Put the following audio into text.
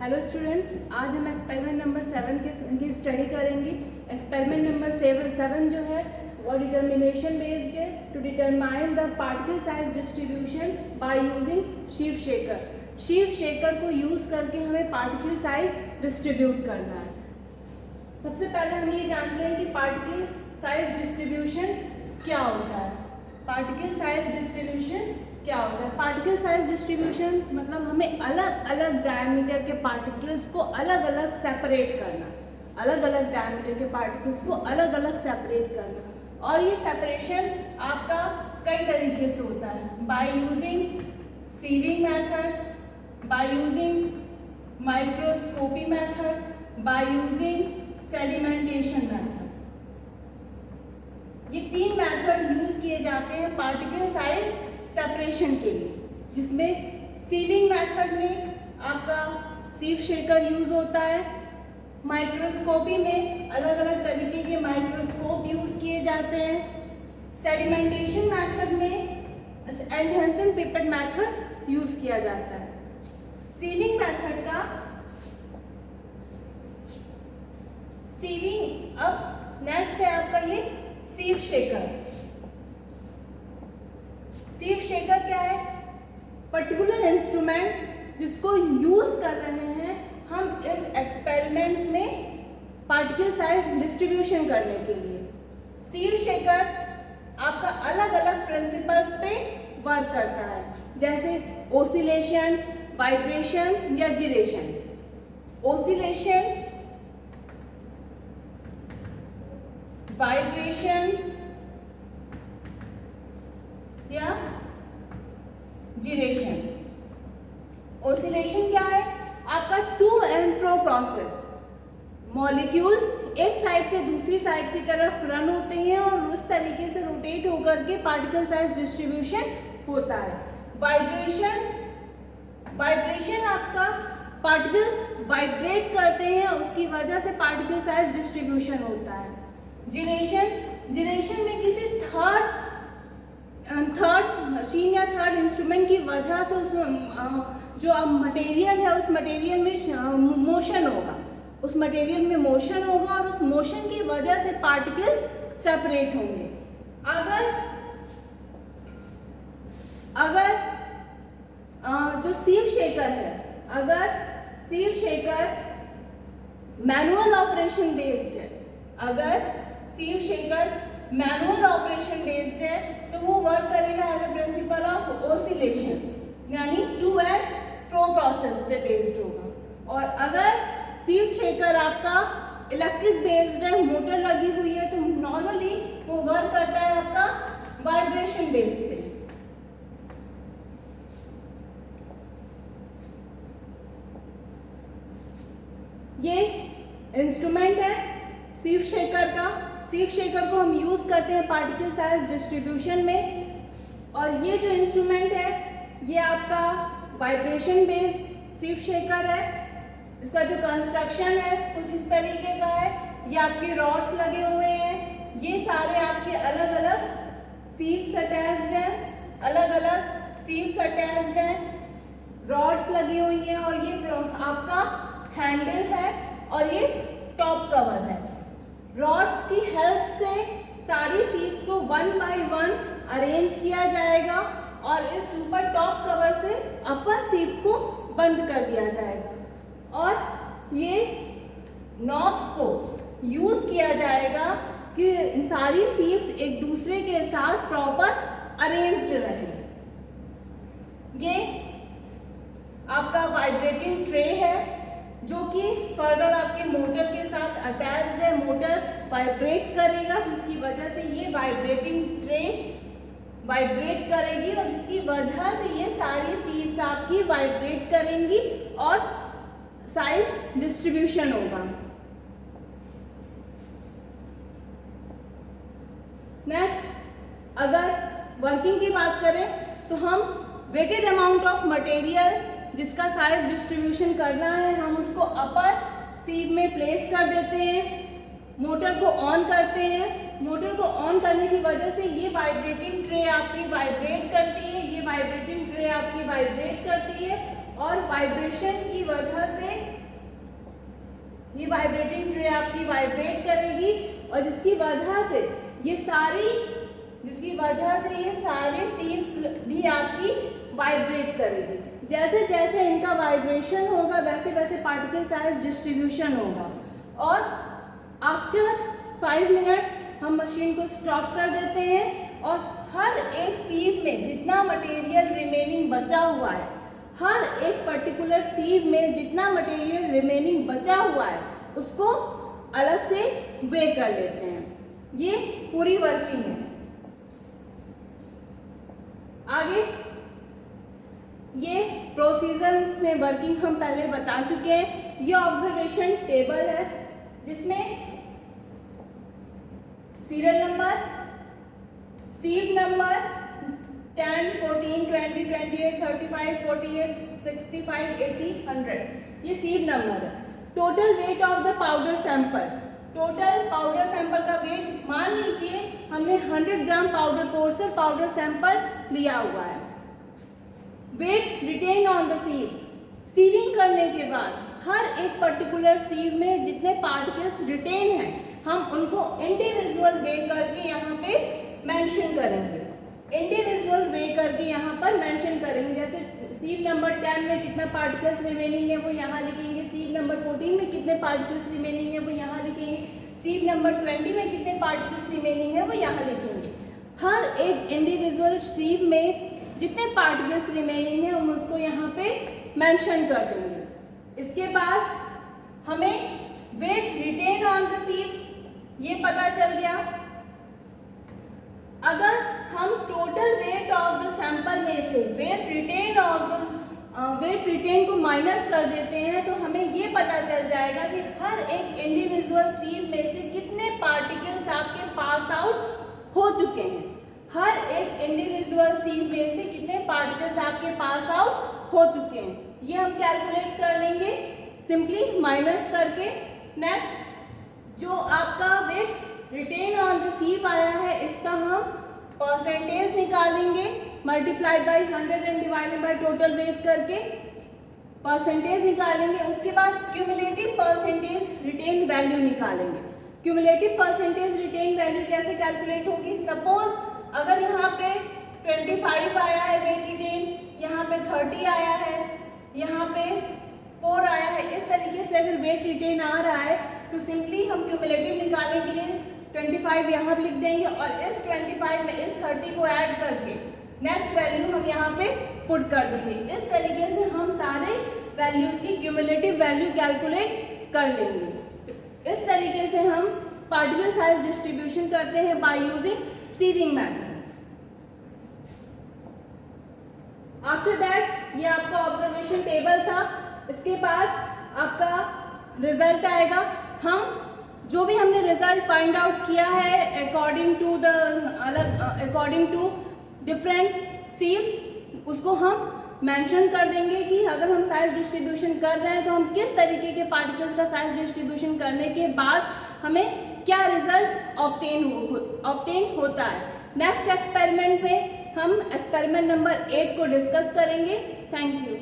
Hello students, आज हम experiment number 7 की स्टडी करेंगे। एक्सपेरिमेंट नंबर 7 जो है वो डिटर्मिनेशन बेस्ड है to determine the particle size distribution by using sieve shaker. Sieve shaker को यूज़ करके हमें पार्टिकल साइज डिस्ट्रीब्यूट करना है। सबसे पहले हम ये जानते हैं कि पार्टिकल साइज डिस्ट्रीब्यूशन क्या होता है। पार्टिकल साइज डिस्ट्रीब्यूशन क्या होता है? पार्टिकल साइज डिस्ट्रीब्यूशन मतलब हमें अलग अलग डायमीटर के पार्टिकल्स को अलग अलग सेपरेट करना, अलग अलग डायमीटर के पार्टिकल्स को अलग अलग सेपरेट करना। और ये सेपरेशन आपका कई तरीके से होता है, by using sieving method, by using microscopy method, by using sedimentation method. ये 3 मेथड यूज किए जाते हैं पार्टिकल साइज सेपरेशन के लिए, जिसमें सीविंग मेथड में आपका सीव शेकर यूज होता है। माइक्रोस्कोपी में अलग अलग तरीके के माइक्रोस्कोप यूज किए जाते हैं। सेडिमेंटेशन मेथड में एडहेंसन पिपेट मेथड यूज किया जाता है। सीविंग मेथड का सीविंग, अब नेक्स्ट है आपका ये सीव शेकर। सीव शेकर क्या है? पर्टिकुलर इंस्ट्रूमेंट जिसको यूज कर रहे हैं हम इस एक्सपेरिमेंट में पार्टिकल साइज डिस्ट्रीब्यूशन करने के लिए। सीव शेकर आपका अलग अलग प्रिंसिपल्स पे वर्क करता है, जैसे ओसिलेशन, वाइब्रेशन या जिरेशन। ओसिलेशन, वाइब्रेशन या जिरेशन। ओसिलेशन क्या है? आपका to and fro process. Molecules एक साइड से दूसरी साइड की तरफ रन होते हैं और उस तरीके से रोटेट होकर के पार्टिकल साइज डिस्ट्रीब्यूशन होता है। वाइब्रेशन, वाइब्रेशन आपका पार्टिकल्स वाइब्रेट करते हैं, उसकी वजह से पार्टिकल साइज डिस्ट्रीब्यूशन होता है। जिरेशन, जिरेशन में किसी थर्ड मशीन या थर्ड इंस्ट्रूमेंट की वजह से उस जो मटेरियल है उस मटेरियल में मोशन होगा, उस मटेरियल में मोशन होगा और उस मोशन की वजह से पार्टिकल्स सेपरेट होंगे। अगर जो सीव शेकर है, अगर sieve shaker manual operation based है, अगर sieve shaker manual operation based है तो वो वर्क करेगा as a principle of oscillation, यानी टू एंड फ्रो प्रोसेस पे बेस्ड होगा। और अगर सीव शेकर आपका इलेक्ट्रिक बेस्ड है, मोटर लगी हुई है, तो नॉर्मली वो वर्क करता है आपका वाइब्रेशन बेस्ड पे। ये इंस्ट्रूमेंट है सीव शेकर का। सीव शेकर को हम यूज करते हैं पार्टिकल साइज डिस्ट्रीब्यूशन में। और ये जो इंस्ट्रूमेंट है ये आपका वाइब्रेशन बेस्ड सीव शेकर है। इसका जो कंस्ट्रक्शन है कुछ इस तरीके का है। ये आपके रॉड्स लगे हुए हैं, ये सारे आपके अलग अलग सीव्स अटैच्ड हैं, अलग अलग सीव्स अटैच्ड हैं, रॉड्स लगी हुई हैं और ये आपका हैंडल है और ये टॉप कवर है। रॉड्स की हेल्प से सारी सीव्स को 1 बाय 1 अरेंज किया जाएगा और इस ऊपर टॉप कवर से अपर सीव को बंद कर दिया जाएगा। और ये नॉब्स को यूज किया जाएगा कि इन सारी सीव्स एक दूसरे के साथ प्रॉपर अरेंज्ड रहे। ये आपका वाइब्रेटिंग ट्रे है जो कि फर्दर आपके मोटर के साथ अटैच्ड है। मोटर वाइब्रेट करेगा जिसकी वजह से ये वाइब्रेटिंग ट्रे वाइब्रेट करेगी और इसकी वजह से ये सारी सीव्स आपकी वाइब्रेट करेंगी और साइज डिस्ट्रीब्यूशन होगा। नेक्स्ट, अगर वर्किंग की बात करें तो हम वेटेड अमाउंट ऑफ मटेरियल जिसका साइज डिस्ट्रीब्यूशन करना है हम उसको अपर सीव में प्लेस कर देते हैं, मोटर को ऑन करते हैं। मोटर को ऑन करने की वजह से ये वाइब्रेटिंग ट्रे आपकी वाइब्रेट करती है, ये वाइब्रेटिंग ट्रे आपकी वाइब्रेट करती है और वाइब्रेशन की वजह से ये वाइब्रेटिंग ट्रे आपकी वाइब्रेट करेगी और जिसकी वजह से ये सारे सीव्स भी आपकी वाइब्रेट करेगी। जैसे जैसे इनका वाइब्रेशन होगा वैसे वैसे पार्टिकल साइज डिस्ट्रीब्यूशन होगा। और आफ्टर 5 मिनट्स हम मशीन को स्टॉप कर देते हैं और हर एक सीव में जितना मटेरियल रिमेनिंग बचा हुआ है, हर एक पर्टिकुलर सीव में जितना मटेरियल रिमेनिंग बचा हुआ है उसको अलग से वे कर लेते हैं। ये पूरी वर्किंग है। आगे ये प्रोसीजर में वर्किंग हम पहले बता चुके हैं। ये ऑब्जर्वेशन टेबल है जिसमें सीरियल नंबर, सीव नंबर 10, 14, 20, 28, 35, 48, 65, 80, 100 ये सीव नंबर है। Total weight of the powder sample, total powder sample का वेट मान लीजिए हमने 100 gram powder coarser powder sample लिया हुआ है। Weight retain on the sieve, sieving करने के बाद हर एक पर्टिकुलर सीव में जितने पार्टिकल्स रिटेन हैं हम उनको इंडिविजुअल वे करके यहाँ पे मेंशन करेंगे। इंडिविजुअल वे करके यहाँ पर मेंशन करेंगे। जैसे सीव नंबर 10 में कितना पार्टिकल्स रिमेनिंग है वो यहाँ लिखेंगे, सीव नंबर 14 में कितने पार्टिकल्स रिमेनिंग है वो यहाँ लिखेंगे, सीव नंबर 20 में कितने पार्टिकल्स रिमेनिंग है वो यहाँ लिखेंगे। हर एक इंडिविजुअल सीव में जितने पार्टिकल्स रिमेनिंग है हम उसको यहाँ पे मेंशन कर देंगे। इसके बाद हमें weight retain on the sieve ये पता चल गया। अगर हम total weight of the sample में से वेट रिटेन को माइनस कर देते हैं तो हमें ये पता चल जाएगा कि हर एक इंडिविजुअल सीव में से कितने पार्टिकल्स आपके पास आउट हो चुके हैं। हर एक इंडिविजुअल सीव में से कितने पार्टिकल्स आपके पास आउट हो चुके हैं ये हम कैलकुलेट कर लेंगे सिंपली माइनस करके। नेक्स्ट जो आपका weight retain on the sieve आया है इसका हम परसेंटेज निकालेंगे, multiply by 100 and divided by total weight करके परसेंटेज निकालेंगे। उसके बाद क्यूमुलेटिव परसेंटेज रिटेन वैल्यू निकालेंगे। क्यूमुलेटिव परसेंटेज रिटेन वैल्यू कैसे कैलकुलेट होगी? सपोज अगर यहाँ पे 25 आया है वेट रिटेन, यहाँ पे 30 आया है, यहाँ पे 4 आया है, इस तरीके से अगर वेट रिटेन आ रहा है तो सिंपली हम क्यूमुलेटिव निकालने के लिए 25 यहाँ पे लिख देंगे और इस 25 में इस 30 को ऐड करके नेक्स्ट वैल्यू हम यहाँ पे पुट कर देंगे। इस तरीके से हम सारे वैल्यूज की क्यूमुलेटिव वैल्यू कैलकुलेट कर लेंगे। इस तरीके से हम पार्टिकल साइज डिस्ट्रीब्यूशन करते हैं by using sieving method. After that ये आपका ऑब्जर्वेशन टेबल था। इसके बाद आपका रिजल्ट आएगा। हम जो भी हमने रिजल्ट फाइंड आउट किया है अकॉर्डिंग टू डिफरेंट सीव्स उसको हम मेंशन कर देंगे कि अगर हम साइज डिस्ट्रीब्यूशन कर रहे हैं तो हम किस तरीके के पार्टिकल्स का साइज डिस्ट्रीब्यूशन करने के बाद हमें क्या रिजल्ट ऑब्टेन होता है। नेक्स्ट एक्सपेरिमेंट में हम एक्सपेरिमेंट नंबर 8 को डिस्कस करेंगे। Thank you.